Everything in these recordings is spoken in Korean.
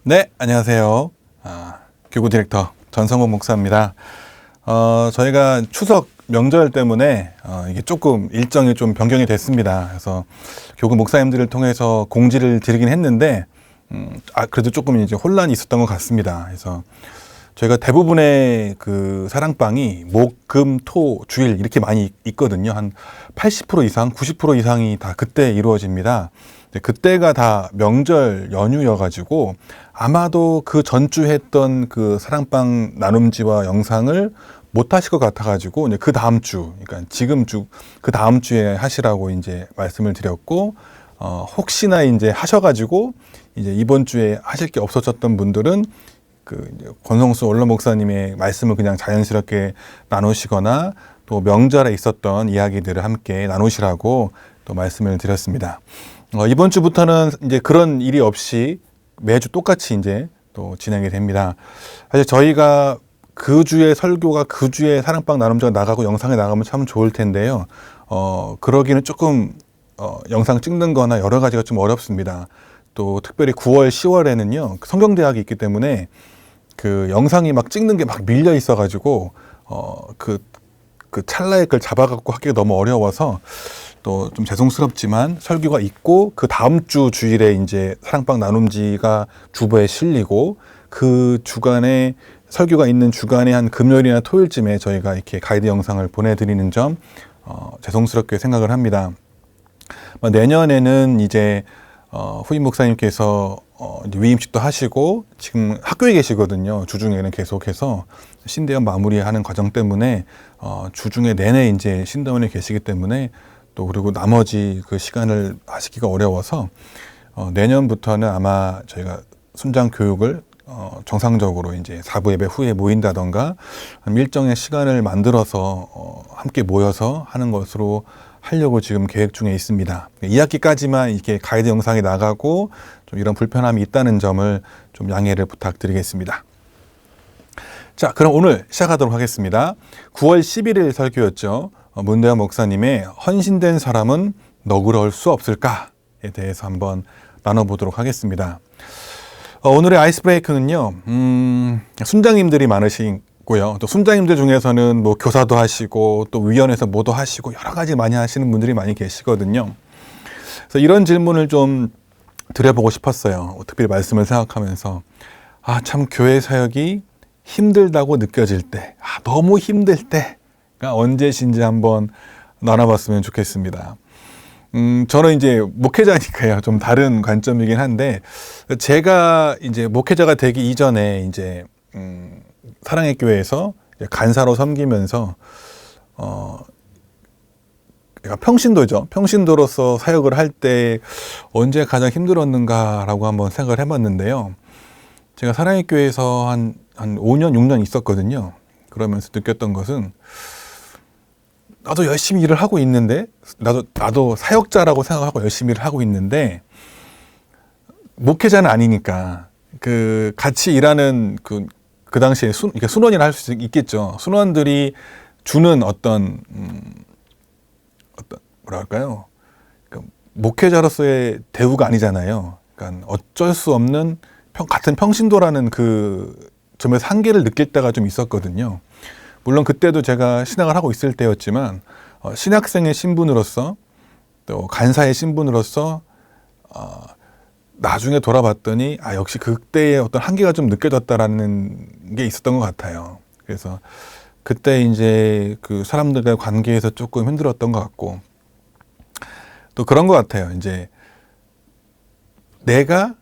네, 안녕하세요. 교구 디렉터 전성범 목사입니다. 저희가 추석 명절 때문에 이게 조금 일정이 좀 변경이 됐습니다. 그래서 교구 목사님들을 통해서 공지를 드리긴 했는데, 그래도 조금 이제 혼란이 있었던 것 같습니다. 그래서 저희가 대부분의 그 사랑방이 목, 금, 토, 주일 이렇게 많이 있거든요. 한 80% 이상, 90% 이상이 다 그때 이루어집니다. 그때가 다 명절 연휴여가지고 아마도 그 전주 했던 그 사랑방 나눔지와 영상을 못 하실 것 같아가지고 이제 그 다음 주, 그러니까 지금 그 다음 주에 하시라고 이제 말씀을 드렸고, 혹시나 이제 하셔가지고 이제 이번 주에 하실 게 없어졌던 분들은 그 이제 권성수 원로 목사님의 말씀을 그냥 자연스럽게 나누시거나 또 명절에 있었던 이야기들을 함께 나누시라고 또 말씀을 드렸습니다. 이번 주부터는 이제 그런 일이 없이 매주 똑같이 이제 또 진행이 됩니다. 사실 저희가 그 주에 설교가 그 주에 사랑방 나눔자가 나가고 영상에 나가면 참 좋을 텐데요. 그러기는 조금 영상 찍는 거나 여러 가지가 좀 어렵습니다. 또 특별히 9월, 10월에는요, 성경대학이 있기 때문에 그 영상이 막 찍는 게 막 밀려 있어가지고, 그 찰나에 그걸 잡아갖고 하기가 너무 어려워서 또 좀 죄송스럽지만 설교가 있고 그 다음 주 주일에 이제 사랑방 나눔지가 주보에 실리고 그 주간에 설교가 있는 주간에 한 금요일이나 토요일쯤에 저희가 이렇게 가이드 영상을 보내드리는 점 죄송스럽게 생각을 합니다. 내년에는 이제 후임 목사님께서 이제 위임식도 하시고 지금 학교에 계시거든요. 주중에는 계속해서 신대원 마무리하는 과정 때문에 주중에 내내 이제 신대원에 계시기 때문에 또 그리고 나머지 그 시간을 하시기가 어려워서 내년부터는 아마 저희가 순장 교육을 정상적으로 이제 사부 예배 후에 모인다던가 일정의 시간을 만들어서 함께 모여서 하는 것으로 하려고 지금 계획 중에 있습니다. 2학기까지만 이렇게 가이드 영상이 나가고 좀 이런 불편함이 있다는 점을 좀 양해를 부탁드리겠습니다. 자, 그럼 오늘 시작하도록 하겠습니다. 9월 11일 설교였죠. 문대현 목사님의 헌신된 사람은 너그러울 수 없을까에 대해서 한번 나눠보도록 하겠습니다. 오늘의 아이스 브레이크는요, 순장님들이 많으시고요. 또 순장님들 중에서는 뭐 교사도 하시고 또 위원회에서 뭐도 하시고 여러 가지 많이 하시는 분들이 많이 계시거든요. 그래서 이런 질문을 좀 드려보고 싶었어요. 특별히 말씀을 생각하면서 참 교회 사역이 힘들다고 느껴질 때, 너무 힘들 때가 언제신지 한번 나눠봤으면 좋겠습니다. 저는 이제 목회자니까요. 좀 다른 관점이긴 한데, 제가 이제 목회자가 되기 이전에 이제, 사랑의 교회에서 간사로 섬기면서, 평신도죠. 평신도로서 사역을 할 때 언제 가장 힘들었는가라고 한번 생각을 해봤는데요. 제가 사랑의 교회에서 한 5년, 6년 있었거든요. 그러면서 느꼈던 것은, 나도 열심히 일을 하고 있는데, 나도 사역자라고 생각하고 열심히 일을 하고 있는데, 목회자는 아니니까, 같이 일하는 그 당시에 순원이라 할 수 있겠죠. 순원들이 주는 뭐랄까요. 목회자로서의 대우가 아니잖아요. 그러니까 어쩔 수 없는 같은 평신도라는 그 점에서 한계를 느낄 때가 좀 있었거든요. 물론 그때도 제가 신학을 하고 있을 때였지만 신학생의 신분으로서 또 간사의 신분으로서 나중에 돌아봤더니 역시 그때의 어떤 한계가 좀 느껴졌다라는 게 있었던 것 같아요. 그래서 그때 이제 그 사람들과의 관계에서 조금 힘들었던 것 같고 또 그런 것 같아요. 이제 내가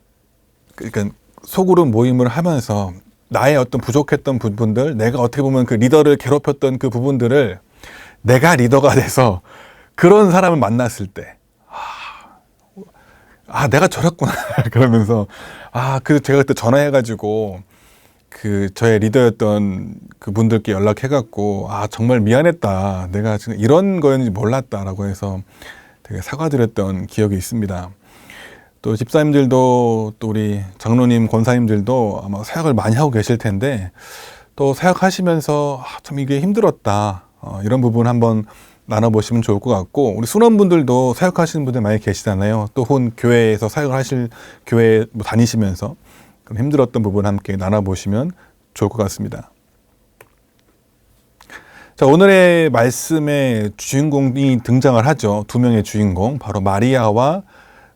그러니까 소그룹 모임을 하면서 나의 어떤 부족했던 부분들, 내가 어떻게 보면 그 리더를 괴롭혔던 그 부분들을 내가 리더가 돼서 그런 사람을 만났을 때, 내가 저랬구나. 그러면서, 제가 그때 전화해가지고, 저의 리더였던 그 분들께 연락해갖고, 정말 미안했다. 내가 지금 이런 거였는지 몰랐다라고 해서 되게 사과드렸던 기억이 있습니다. 또 집사님들도 또 우리 장로님, 권사님들도 아마 사역을 많이 하고 계실 텐데 또 사역하시면서 참 이게 힘들었다. 이런 부분 한번 나눠보시면 좋을 것 같고 우리 순원분들도 사역하시는 분들 많이 계시잖아요. 또 교회에서 사역을 하실 교회 다니시면서 그럼 힘들었던 부분 함께 나눠보시면 좋을 것 같습니다. 자, 오늘의 말씀의 주인공이 등장을 하죠. 두 명의 주인공, 바로 마리아와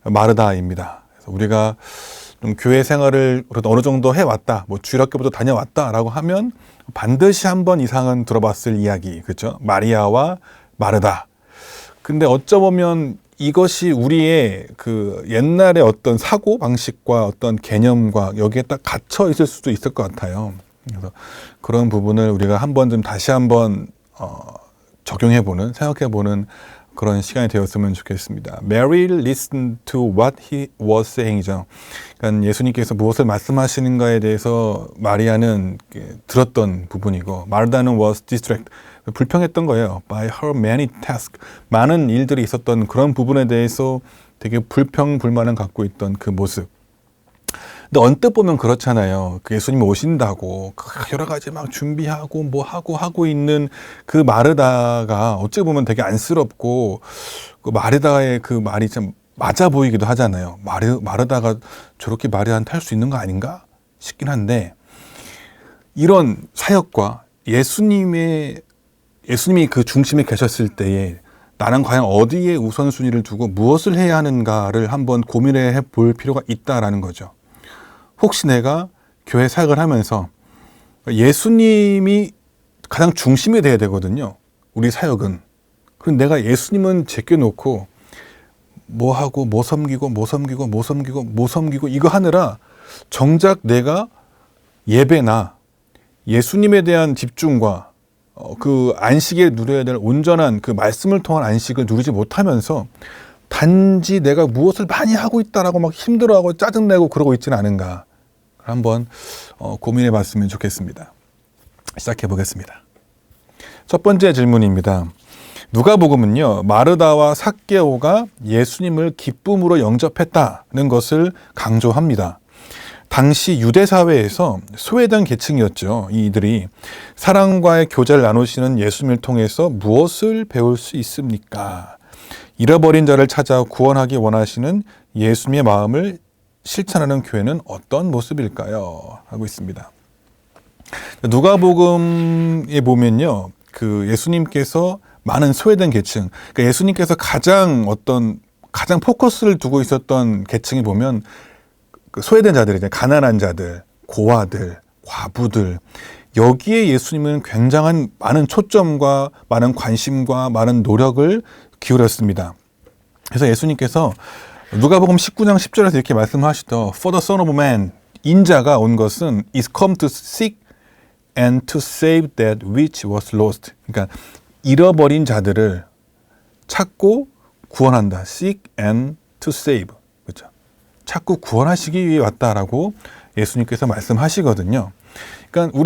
마르다입니다. 그래서 우리가 좀 교회 생활을 그래도 어느 정도 해왔다, 뭐 주일학교부터 다녀왔다라고 하면 반드시 한 번 이상은 들어봤을 이야기, 그렇죠? 마리아와 마르다. 근데 어쩌면 이것이 우리의 그 옛날의 어떤 사고 방식과 어떤 개념과 여기에 딱 갇혀 있을 수도 있을 것 같아요. 그래서 그런 부분을 우리가 한 번쯤 다시 한번 적용해보는, 생각해보는 그런 시간이 되었으면 좋겠습니다. Mary listened to what he was saying이죠. 그러니까 예수님께서 무엇을 말씀하시는가에 대해서 마리아는 들었던 부분이고, 마르다는 was distracted, 불평했던 거예요. By her many tasks, 많은 일들이 있었던 그런 부분에 대해서 되게 불평불만을 갖고 있던 그 모습. 근데 언뜻 보면 그렇잖아요. 그 예수님이 오신다고 여러 가지 막 준비하고 뭐 하고 있는 그 마르다가 어찌 보면 되게 안쓰럽고, 그 마르다의 그 말이 좀 맞아 보이기도 하잖아요. 마르다가 저렇게 마리아한테 할 수 있는 거 아닌가 싶긴 한데, 이런 사역과 예수님이 그 중심에 계셨을 때에 나는 과연 어디에 우선순위를 두고 무엇을 해야 하는가를 한번 고민해 볼 필요가 있다라는 거죠. 혹시 내가 교회 사역을 하면서 예수님이 가장 중심이 돼야 되거든요. 우리 사역은. 그럼 내가 예수님은 제껴놓고 뭐 하고 뭐 섬기고 이거 하느라 정작 내가 예배나 예수님에 대한 집중과 그 안식에 누려야 될 온전한 그 말씀을 통한 안식을 누리지 못하면서 단지 내가 무엇을 많이 하고 있다라고 막 힘들어하고 짜증내고 그러고 있지는 않은가. 한번 고민해 봤으면 좋겠습니다. 시작해 보겠습니다. 첫 번째 질문입니다. 누가복음은요, 마르다와 삭개오가 예수님을 기쁨으로 영접했다는 것을 강조합니다. 당시 유대 사회에서 소외된 계층이었죠. 이들이 사랑과의 교제를 나누시는 예수님을 통해서 무엇을 배울 수 있습니까? 잃어버린 자를 찾아 구원하기 원하시는 예수님의 마음을 실천하는 교회는 어떤 모습일까요? 하고 있습니다. 누가복음에 보면요, 그 예수님께서 많은 소외된 계층, 그러니까 예수님께서 가장 포커스를 두고 있었던 계층이 보면 그 소외된 자들이죠. 가난한 자들, 고아들, 과부들. 여기에 예수님은 굉장한 많은 초점과 많은 관심과 많은 노력을 기울였습니다. 그래서 예수님께서 누가복음 19장 10절에서 이렇게 말씀하시죠. For the Son of Man, 인자가 온 것은 is come to seek and to save that which was lost. 그러니까 잃어버린 자들을 찾고 구원한다. Seek and to save. 그렇죠? 찾고 구원하시기 위해 왔다라고 예수님께서 말씀하시거든요. 그러니까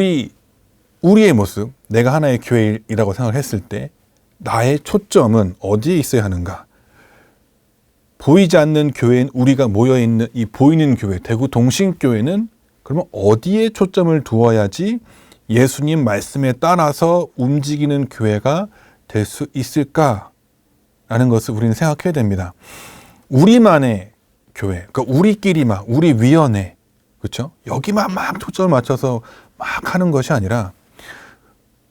우리의 모습, 내가 하나의 교회이라고 생각을 했을 때 나의 초점은 어디에 있어야 하는가? 보이지 않는 교회인 우리가 모여있는 이 보이는 교회, 대구 동신교회는 그러면 어디에 초점을 두어야지 예수님 말씀에 따라서 움직이는 교회가 될 수 있을까라는 것을 우리는 생각해야 됩니다. 우리만의 교회, 그러니까 우리끼리만, 우리 위원회, 그렇죠? 여기만 막 초점을 맞춰서 막 하는 것이 아니라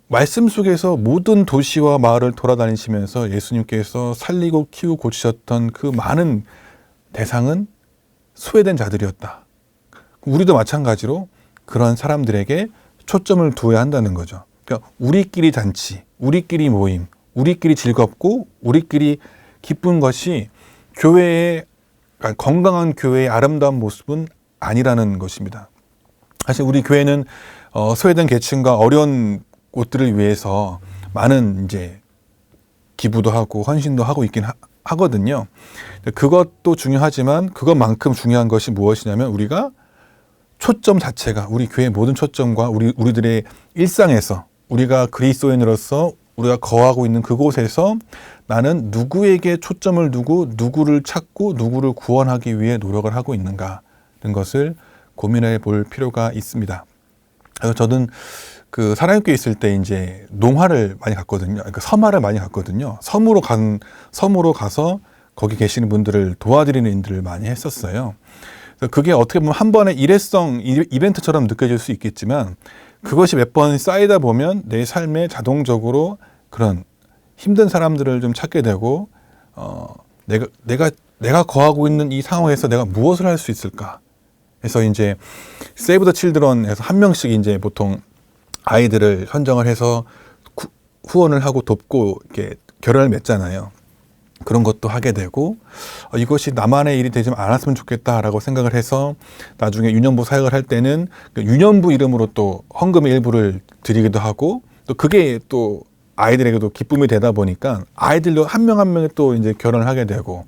말씀 속에서 모든 도시와 마을을 돌아다니시면서 예수님께서 살리고 키우고 고치셨던 그 많은 대상은 소외된 자들이었다. 우리도 마찬가지로 그런 사람들에게 초점을 두어야 한다는 거죠. 그러니까 우리끼리 잔치, 우리끼리 모임, 우리끼리 즐겁고 우리끼리 기쁜 것이 교회의, 그러니까 건강한 교회의 아름다운 모습은 아니라는 것입니다. 사실 우리 교회는 소외된 계층과 어려운 곳들을 위해서 많은 이제 기부도 하고 헌신도 하고 있긴 하거든요. 그것도 중요하지만 그것만큼 중요한 것이 무엇이냐면 우리가 초점 자체가 우리 교회의 모든 초점과 우리들의 일상에서 우리가 그리스도인으로서 우리가 거하고 있는 그곳에서 나는 누구에게 초점을 두고 누구를 찾고 누구를 구원하기 위해 노력을 하고 있는가 하는 것을 고민해 볼 필요가 있습니다. 그래서 저는 그 사랑교회 있을 때 이제 농화를 많이 갔거든요. 그러니까 섬화를 많이 갔거든요. 섬으로 가서 거기 계시는 분들을 도와드리는 일들을 많이 했었어요. 그래서 그게 어떻게 보면 한 번의 일회성 이벤트처럼 느껴질 수 있겠지만 그것이 몇 번 쌓이다 보면 내 삶에 자동적으로 그런 힘든 사람들을 좀 찾게 되고 내가 거하고 있는 이 상황에서 내가 무엇을 할 수 있을까? 그래서 이제 세이브 더 칠드런에서 한 명씩 이제 보통 아이들을 선정을 해서 후원을 하고 돕고 이렇게 결연을 맺잖아요. 그런 것도 하게 되고 이것이 나만의 일이 되지 않았으면 좋겠다라고 생각을 해서 나중에 유년부 사역을 할 때는 그 유년부 이름으로 또 헌금의 일부를 드리기도 하고 또 그게 또 아이들에게도 기쁨이 되다 보니까 아이들도 한 명 한 명이 또 이제 결혼을 하게 되고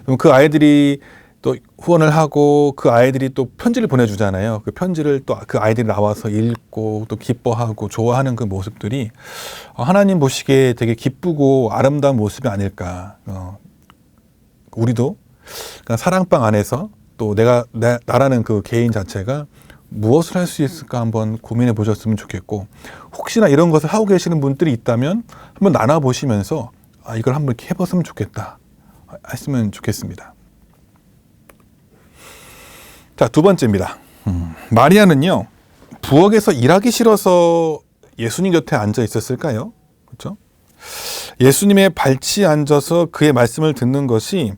그럼 그 아이들이 또 후원을 하고 그 아이들이 또 편지를 보내주잖아요. 그 편지를 또 그 아이들이 나와서 읽고 또 기뻐하고 좋아하는 그 모습들이 하나님 보시기에 되게 기쁘고 아름다운 모습이 아닐까. 우리도 그러니까 사랑방 안에서 또 나라는 그 개인 자체가 무엇을 할 수 있을까 한번 고민해 보셨으면 좋겠고 혹시나 이런 것을 하고 계시는 분들이 있다면 한번 나눠보시면서 이걸 한번 이렇게 해봤으면 좋겠다 했으면 좋겠습니다. 자, 두 번째입니다. 마리아는요, 부엌에서 일하기 싫어서 예수님 곁에 앉아 있었을까요? 그렇죠? 예수님의 발치에 앉아서 그의 말씀을 듣는 것이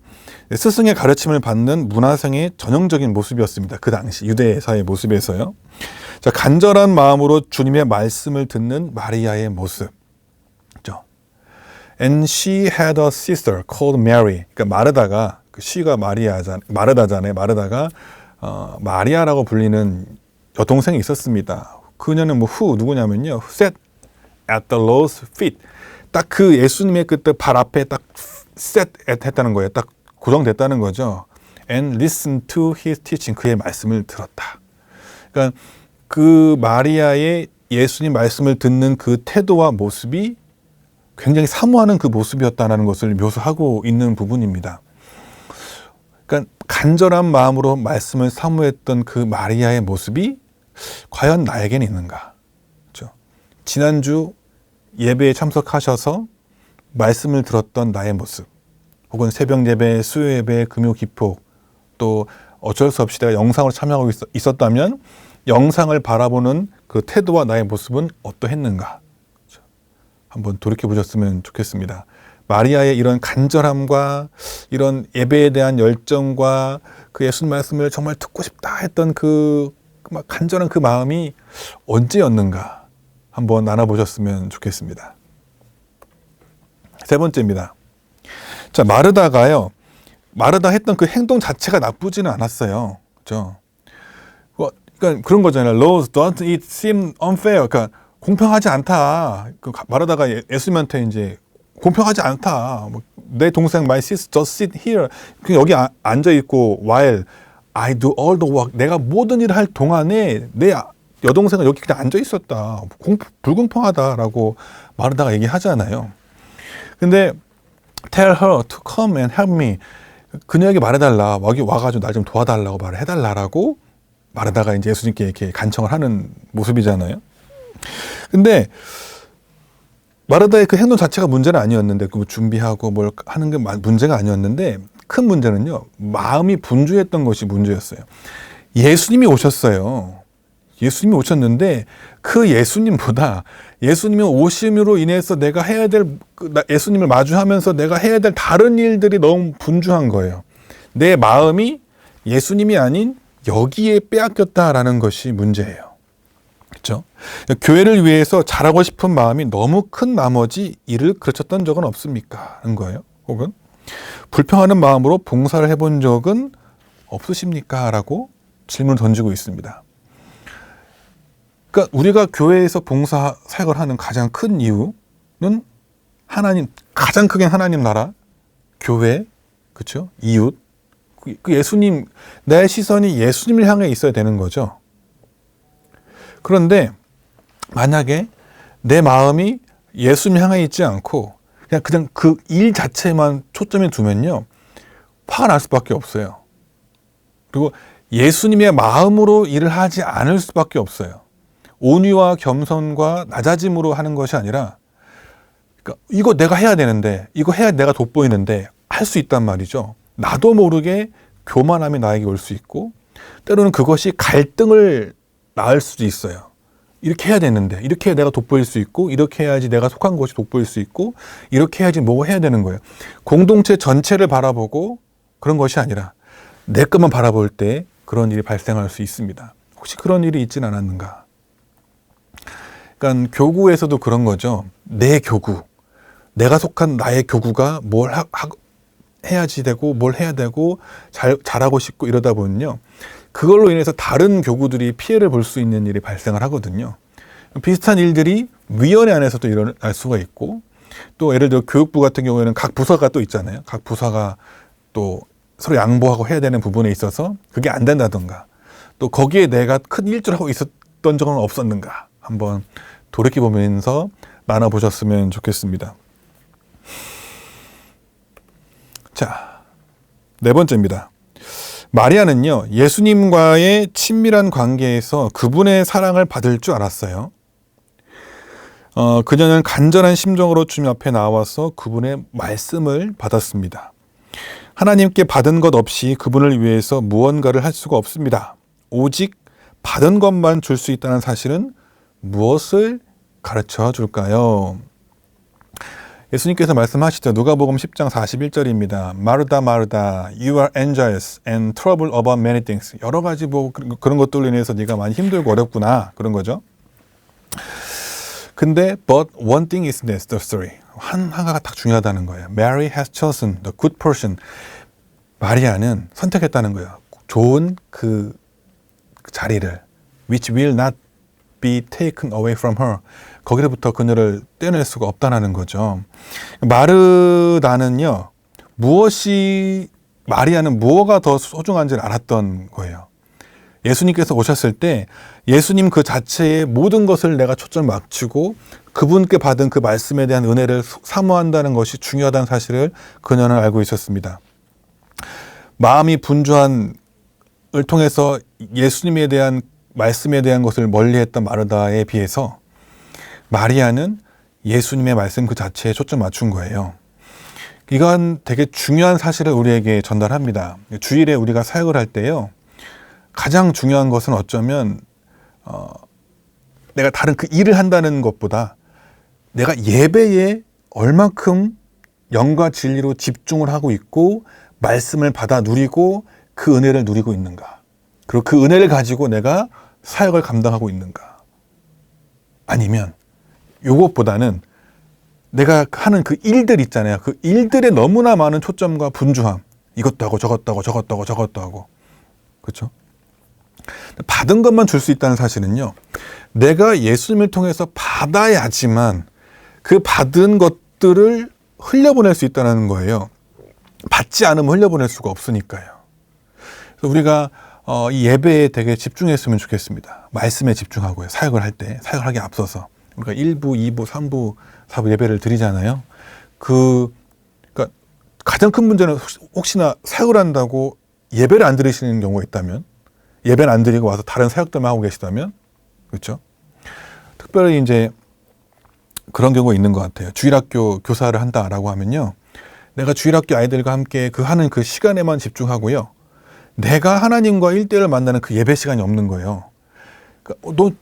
스승의 가르침을 받는 문화생의 전형적인 모습이었습니다. 그 당시 유대사의 모습에서요. 자, 간절한 마음으로 주님의 말씀을 듣는 마리아의 모습. 그렇죠? And she had a sister called Mary. 그러니까 마르다가 그 she가 마르다잖아요. 마르다가 마리아라고 불리는 여동생이 있었습니다. 그녀는 누구냐면요. Sat at the Lord's feet. 딱 그 예수님의 그때 발 앞에 딱 sat 했다는 거예요. 딱 고정됐다는 거죠. And listened to his teaching. 그의 말씀을 들었다. 그러니까 그 마리아의 예수님 말씀을 듣는 그 태도와 모습이 굉장히 사모하는 그 모습이었다는 것을 묘사하고 있는 부분입니다. 그러니까 간절한 마음으로 말씀을 사모했던 그 마리아의 모습이 과연 나에게는 있는가? 그렇죠? 지난주 예배에 참석하셔서 말씀을 들었던 나의 모습, 혹은 새벽 예배, 수요 예배, 금요 기폭, 또 어쩔 수 없이 내가 영상으로 참여하고 있었다면 영상을 바라보는 그 태도와 나의 모습은 어떠했는가? 그렇죠? 한번 돌이켜 보셨으면 좋겠습니다. 마리아의 이런 간절함과 이런 예배에 대한 열정과 그 예수님 말씀을 정말 듣고 싶다 했던 그 간절한 그 마음이 언제였는가 한번 나눠보셨으면 좋겠습니다. 세 번째입니다. 자, 마르다 했던 그 행동 자체가 나쁘지는 않았어요. 그렇죠? 그러니까 그런 거잖아요. Lord, don't it seem unfair? 그러니까 공평하지 않다. 마르다가 예수님한테 이제 공평하지 않다. 내 동생 my sister just sit here. 여기 앉아 있고 while I do all the work. 내가 모든 일을 할 동안에 내 여동생은 여기 그냥 앉아 있었다. 불공평하다라고 마르다가 얘기하잖아요. 근데 tell her to come and help me. 그녀에게 말해달라. 여기 와가지고 날 좀 도와달라고 말을 해달라라고 마르다가 이제 예수님께 이렇게 간청을 하는 모습이잖아요. 근데 마르다의 그 행동 자체가 문제는 아니었는데, 그 준비하고 뭘 하는 게 문제가 아니었는데, 큰 문제는요, 마음이 분주했던 것이 문제였어요. 예수님이 오셨어요. 예수님이 오셨는데, 그 예수님보다 예수님의 오심으로 인해서 내가 해야 될, 예수님을 마주하면서 내가 해야 될 다른 일들이 너무 분주한 거예요. 내 마음이 예수님이 아닌 여기에 빼앗겼다라는 것이 문제예요. 그렇죠? 교회를 위해서 잘하고 싶은 마음이 너무 큰 나머지 일을 그르쳤던 적은 없습니까? 하는 거예요. 혹은 불평하는 마음으로 봉사를 해본 적은 없으십니까? 라고 질문을 던지고 있습니다. 그러니까 우리가 교회에서 봉사 사역을 하는 가장 큰 이유는 가장 크게 하나님 나라, 교회, 그렇죠? 이웃, 그 예수님, 내 시선이 예수님을 향해 있어야 되는 거죠. 그런데 만약에 내 마음이 예수님 향해 있지 않고 그냥 그 일 자체만 초점에 두면요, 화가 날 수밖에 없어요. 그리고 예수님의 마음으로 일을 하지 않을 수밖에 없어요. 온유와 겸손과 낮아짐으로 하는 것이 아니라, 그러니까 이거 내가 해야 되는데, 이거 해야 내가 돋보이는데 할 수 있단 말이죠. 나도 모르게 교만함이 나에게 올 수 있고, 때로는 그것이 갈등을 낳을 수도 있어요. 이렇게 해야 되는데, 이렇게 해야 내가 돋보일 수 있고, 이렇게 해야지 내가 속한 것이 돋보일 수 있고, 이렇게 해야지 뭐 해야 되는 거예요. 공동체 전체를 바라보고 그런 것이 아니라 내 것만 바라볼 때 그런 일이 발생할 수 있습니다. 혹시 그런 일이 있진 않았는가? 그러니까 교구에서도 그런 거죠. 내 교구, 내가 속한 나의 교구가 뭘 해야지 되고, 뭘 해야 되고, 잘하고 싶고 이러다 보면요, 그걸로 인해서 다른 교구들이 피해를 볼 수 있는 일이 발생을 하거든요. 비슷한 일들이 위원회 안에서도 일어날 수가 있고, 또 예를 들어 교육부 같은 경우에는 각 부서가 또 있잖아요. 각 부서가 또 서로 양보하고 해야 되는 부분에 있어서 그게 안 된다던가, 또 거기에 내가 큰 일조를 하고 있었던 적은 없었는가, 한번 돌이켜보면서 나눠보셨으면 좋겠습니다. 자, 네 번째입니다. 마리아는요, 예수님과의 친밀한 관계에서 그분의 사랑을 받을 줄 알았어요. 그녀는 간절한 심정으로 주님 앞에 나와서 그분의 말씀을 받았습니다. 하나님께 받은 것 없이 그분을 위해서 무언가를 할 수가 없습니다. 오직 받은 것만 줄 수 있다는 사실은 무엇을 가르쳐 줄까요? 예수님께서 말씀하시죠. 누가복음 10장 41절입니다. 마르다 마르다, you are anxious and troubled about many things. 여러 가지 뭐 그런 것들로 인해서 네가 많이 힘들고 어렵구나, 그런 거죠. 근데 but one thing is necessary. 하나가 딱 중요하다는 거예요. Mary has chosen the good portion. 마리아는 선택했다는 거예요. 좋은 그 자리를, which will not be taken away from her. 거기로부터 그녀를 떼낼 수가 없다는 거죠. 마르다는요, 마리아는 무엇가 더 소중한지를 알았던 거예요. 예수님께서 오셨을 때 예수님 그 자체의 모든 것을 내가 초점 맞추고 그분께 받은 그 말씀에 대한 은혜를 사모한다는 것이 중요하다는 사실을 그녀는 알고 있었습니다. 마음이 분주한을 통해서 예수님에 대한 말씀에 대한 것을 멀리했던 마르다에 비해서 마리아는 예수님의 말씀 그 자체에 초점 맞춘 거예요. 이건 되게 중요한 사실을 우리에게 전달합니다. 주일에 우리가 사역을 할 때요, 가장 중요한 것은 어쩌면 내가 다른 그 일을 한다는 것보다 내가 예배에 얼만큼 영과 진리로 집중을 하고 있고 말씀을 받아 누리고 그 은혜를 누리고 있는가, 그리고 그 은혜를 가지고 내가 사역을 감당하고 있는가, 아니면 요것보다는 내가 하는 그 일들 있잖아요. 그 일들에 너무나 많은 초점과 분주함, 이것도 하고 저것도 하고 저것도 하고 저것도 하고, 그렇죠? 받은 것만 줄 수 있다는 사실은요, 내가 예수님을 통해서 받아야지만 그 받은 것들을 흘려보낼 수 있다는 거예요. 받지 않으면 흘려보낼 수가 없으니까요. 그래서 우리가 이 예배에 되게 집중했으면 좋겠습니다. 말씀에 집중하고요. 사역을 할 때, 사역을 하기 앞서서 우리가 1부, 2부, 3부, 4부 예배를 드리잖아요. 그러니까 가장 큰 문제는 혹시나 사역을 한다고 예배를 안 드리시는 경우가 있다면, 예배는 안 드리고 와서 다른 사역들만 하고 계시다면, 그렇죠? 특별히 이제 그런 경우가 있는 것 같아요. 주일학교 교사를 한다라고 하면요, 내가 주일학교 아이들과 함께 하는 그 시간에만 집중하고요, 내가 하나님과 1대1을 만나는 그 예배 시간이 없는 거예요. 그러니까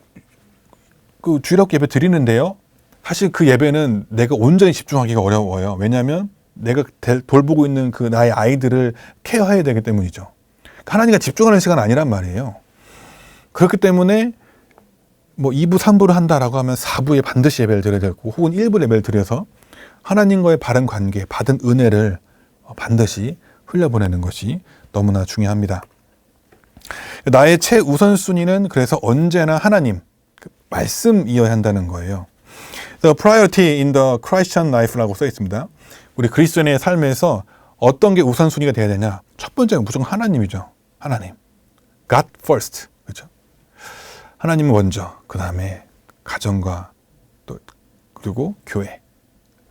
그 주일학교 예배 드리는데요, 사실 그 예배는 내가 온전히 집중하기가 어려워요. 왜냐하면 내가 돌보고 있는 그 나의 아이들을 케어해야 되기 때문이죠. 하나님과 집중하는 시간 아니란 말이에요. 그렇기 때문에 뭐 2부, 3부를 한다라고 하면 4부에 반드시 예배를 드려야 되고, 혹은 1부 예배를 드려서 하나님과의 바른 관계, 받은 은혜를 반드시 흘려보내는 것이 너무나 중요합니다. 나의 최우선순위는 그래서 언제나 하나님, 말씀이어야 한다는 거예요. The priority in the Christian life라고 써 있습니다. 우리 그리스도인의 삶에서 어떤 게 우선순위가 돼야 되냐? 첫 번째는 무조건 하나님이죠. 하나님. God first. 그렇죠? 하나님은 먼저, 그 다음에 가정과 또 그리고 교회,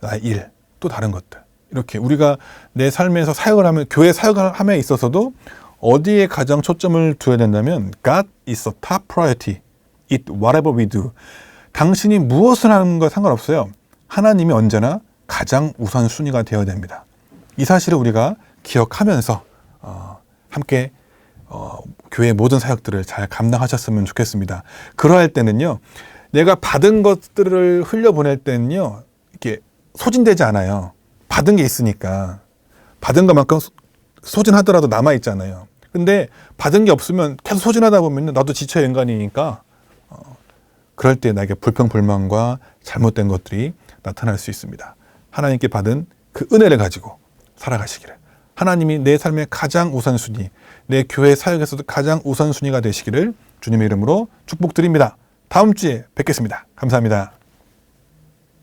나의 일, 또 다른 것들. 이렇게 우리가 내 삶에서 사역을 하면, 교회 사역을 함에 있어서도 어디에 가장 초점을 두어야 된다면 God is the top priority. It whatever we do. 당신이 무엇을 하는 거 상관없어요. 하나님이 언제나 가장 우선순위가 되어야 됩니다. 이 사실을 우리가 기억하면서 함께 교회 모든 사역들을 잘 감당하셨으면 좋겠습니다. 그러할 때는요, 내가 받은 것들을 흘려보낼 때는요, 이렇게 소진되지 않아요. 받은 게 있으니까. 받은 것만큼 소진하더라도 남아있잖아요. 근데 받은 게 없으면 계속 소진하다 보면 나도 지쳐야 인간이니까 그럴 때 나에게 불평불만과 잘못된 것들이 나타날 수 있습니다. 하나님께 받은 그 은혜를 가지고 살아가시기를, 하나님이 내 삶의 가장 우선순위, 내 교회 사역에서도 가장 우선순위가 되시기를 주님의 이름으로 축복드립니다. 다음 주에 뵙겠습니다. 감사합니다.